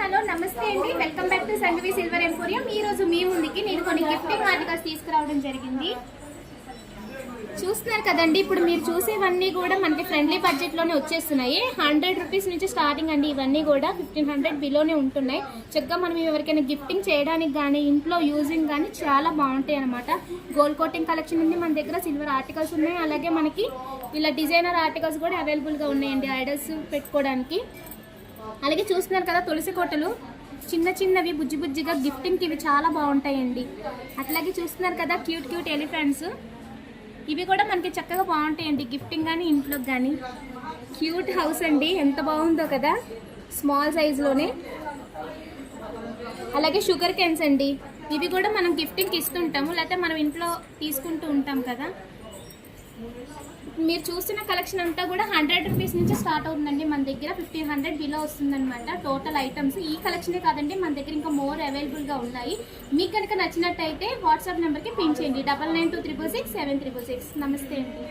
Hello నమస్తే అండి, welcome back to Sanghavi silver emporium. ఈ రోజు మీ ముందుకి నేను కొన్ని గిఫ్టింగ్ ఆర్టికల్స్ తీసుకురావడం జరిగింది. చూస్తున్నారు కదండి, ఇప్పుడు మీరు చూసేవన్నీ కూడా మనకి ఫ్రెండ్లీ బడ్జెట్ లోనే వచ్చేస్తున్నాయి. 100 రూపీస్ నుంచి స్టార్టింగ్ అండి. ఇవన్నీ కూడా 1500 బిలోనే ఉంటున్నాయి. చక్కగా మనం ఎవరికైనా గిఫ్టింగ్ చేయడానికి కానీ ఇంట్లో యూజింగ్ కానీ చాలా బాగుంటాయి అనమాట. గోల్డ్ కోటింగ్ కలెక్షన్ ఉంది మన దగ్గర, సిల్వర్ ఆర్టికల్స్ ఉన్నాయి, అలాగే మనకి ఇలా డిజైనర్ ఆర్టికల్స్ కూడా అవైలబుల్గా ఉన్నాయండి ఐడల్స్ పెట్టుకోవడానికి. అలాగే చూస్తున్నారు కదా తులసి కోటలు, చిన్న చిన్నవి బుజ్జి బుజ్జిగా గిఫ్టింగ్కి ఇవి చాలా బాగుంటాయండి. అట్లాగే చూస్తున్నారు కదా క్యూట్ క్యూట్ ఎలిఫెంట్స్, ఇవి కూడా మనకి చక్కగా బాగుంటాయండి గిఫ్టింగ్ కానీ ఇంట్లోకి కానీ. క్యూట్ హౌస్ అండి, ఎంత బాగుందో కదా, స్మాల్ సైజులోనే. అలాగే షుగర్ కెన్స్ అండి, ఇవి కూడా మనం గిఫ్టింగ్కి ఇస్తుంటాము, లేకపోతే మనం ఇంట్లో తీసుకుంటూ ఉంటాం కదా. మీరు చూస్తున్న కలెక్షన్ అంతా కూడా 100 రూపీస్ నుంచి స్టార్ట్ అవుతుందండి. మన దగ్గర 1500 బిలో వస్తుందన్నమాట టోటల్ ఐటమ్స్. ఈ కలెక్షనే కాదండి, మన దగ్గర ఇంకా మోర్ అవైలబుల్గా ఉన్నాయి. మీకు కనుక నచ్చినట్టయితే వాట్సాప్ నెంబర్కి పిన్ చేయండి 9923667366. నమస్తే అండి.